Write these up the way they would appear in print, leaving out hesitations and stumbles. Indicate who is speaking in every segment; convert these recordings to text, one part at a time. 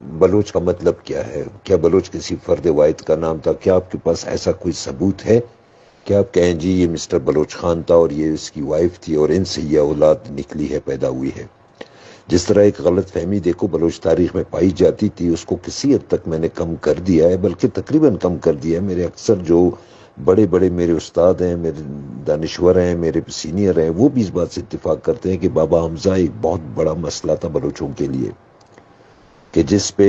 Speaker 1: بلوچ کا مطلب کیا ہے؟ کیا بلوچ کسی فرد واحد کا نام تھا؟ کیا آپ کے پاس ایسا کوئی ثبوت ہے کہ آپ کہیں جی یہ مسٹر بلوچ خان تھا اور یہ اس کی وائف تھی اور ان سے یہ اولاد نکلی ہے، پیدا ہوئی ہے؟ جس طرح ایک غلط فہمی دیکھو بلوچ تاریخ میں پائی جاتی تھی، اس کو کسی حد تک میں نے کم کر دیا ہے، بلکہ تقریباً کم کر دیا ہے۔ میرے اکثر جو بڑے بڑے میرے استاد ہیں، میرے دانشور ہیں، میرے سینئر ہیں، وہ بھی اس بات سے اتفاق کرتے ہیں کہ بابا حمزہ ایک بہت بڑا مسئلہ تھا بلوچوں کے لیے، کہ جس پہ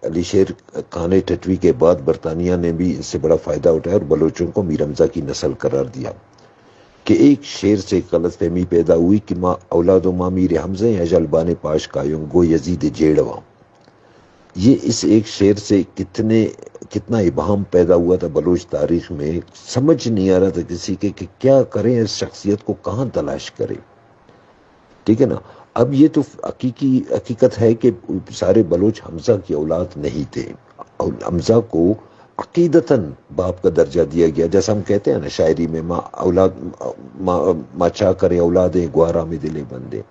Speaker 1: علی شیر خان ٹٹوی کے بعد برطانیہ نے بھی اس سے بڑا فائدہ اٹھایا اور بلوچوں کو میر حمزہ کی نسل قرار دیا، کہ ایک شیر سے غلط فہمی پیدا ہوئی کہ ماں اولاد و ماں میر حمزہ یا جلبان پاش کایوں گو یزید جیڑواں۔ یہ اس ایک شیر سے کتنا ابہام پیدا ہوا تھا بلوچ تاریخ میں، سمجھ نہیں آ رہا تھا کسی کے کہ کیا کریں، اس شخصیت کو کہاں تلاش کریں، ٹھیک ہے نا۔ اب یہ تو حقیقت ہے کہ سارے بلوچ حمزہ کی اولاد نہیں تھے، حمزہ کو عقیدتاً باپ کا درجہ دیا گیا، جیسا ہم کہتے ہیں نا شاعری میں، ماں چاہ کرے اولادیں گوارا میں دلے بندے،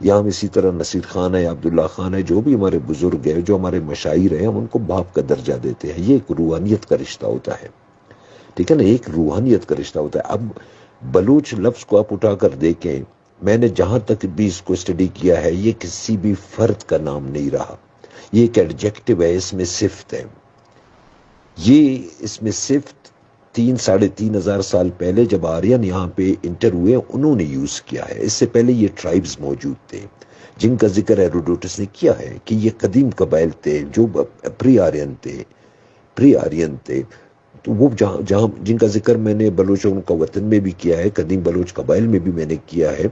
Speaker 1: یا ہم اسی طرح نصیر خان ہے، عبداللہ خان ہے، جو بھی ہمارے بزرگ ہیں، جو ہمارے مشاعر ہیں، ہم ان کو باپ کا درجہ دیتے ہیں۔ یہ ایک روحانیت کا رشتہ ہوتا ہے، ٹھیک ہے نا، ایک روحانیت کا رشتہ ہوتا ہے۔ اب بلوچ لفظ کو آپ اٹھا کر دیکھیں، میں نے جہاں تک بھی اس کو اسٹڈی کیا ہے، یہ کسی بھی فرد کا نام نہیں رہا، یہ ایک ایڈجیکٹو ہے، اس میں صفت ہے۔ یہ اس میں صفت 3,500 سال پہلے جب آرین یہاں پہ انٹر ہوئے انہوں نے یوز کیا ہے۔ اس سے پہلے یہ ٹرائبز موجود تھے جن کا ذکر ہیروڈوٹس نے کیا ہے کہ یہ قدیم قبائل تھے جو پری آرین تھے، تو وہ جہاں جن کا ذکر میں نے بلوچوں کا وطن میں بھی کیا ہے، قدیم بلوچ قبائل میں بھی میں نے کیا ہے،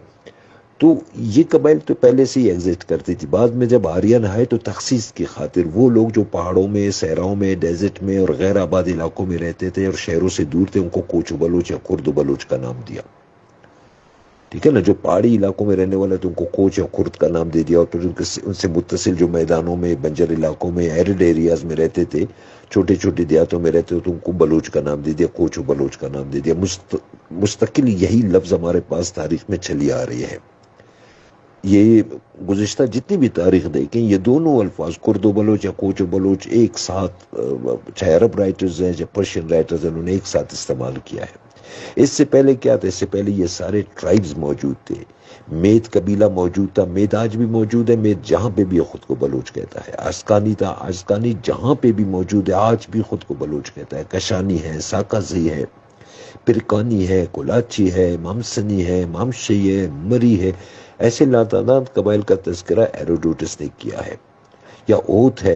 Speaker 1: تو یہ قبائل تو پہلے سے ہی ایگزسٹ کرتی تھی۔ بعد میں جب آرین آئے تو تخصیص کی خاطر وہ لوگ جو پہاڑوں میں، صحراؤں میں، ڈیزرٹ میں اور غیر آباد علاقوں میں رہتے تھے اور شہروں سے دور تھے، ان کو کوچو بلوچ یا کرد بلوچ کا نام دیا، ٹھیک ہے نا۔ جو پہاڑی علاقوں میں رہنے والے تھے ان کو کوچ یا کرد کا نام دے دیا، اور پھر ان سے متصل جو میدانوں میں، بنجر علاقوں میں، ایرڈ ایریاز میں رہتے تھے، چھوٹے چھوٹے دیہاتوں میں رہتے تو ان کو بلوچ کا نام دے دیا، کوچو بلوچ کا نام دے دیا۔ مستقل یہی لفظ ہمارے پاس تاریخ میں چلی آ رہی ہے۔ یہ گزشتہ جتنی بھی تاریخ دیکھیں، یہ دونوں الفاظ کرد و بلوچ یا کوچ و بلوچ ایک ساتھ، چاہے عرب رائٹرز ہیں یا پرشین رائٹرز ہیں، انہوں نے ایک ساتھ استعمال کیا ہے۔ اس سے پہلے کیا تھا؟ اس سے پہلے یہ سارے ٹرائبز موجود تھے، میت قبیلہ موجود تھا، میت آج بھی موجود ہے، میت جہاں پہ بھی خود کو بلوچ کہتا ہے۔ آسکانی تھا، آسکانی جہاں پہ بھی موجود ہے، آج بھی خود کو بلوچ کہتا ہے۔ کشانی ہے، ساکازی ہے، پرکانی ہے، کولاچی ہے، مامسنی ہے، مامشی ہے، مری ہے، ایسے لاتعداد قبائل کا تذکرہ ہیروڈوٹس نے کیا ہے۔ یا اوت ہے،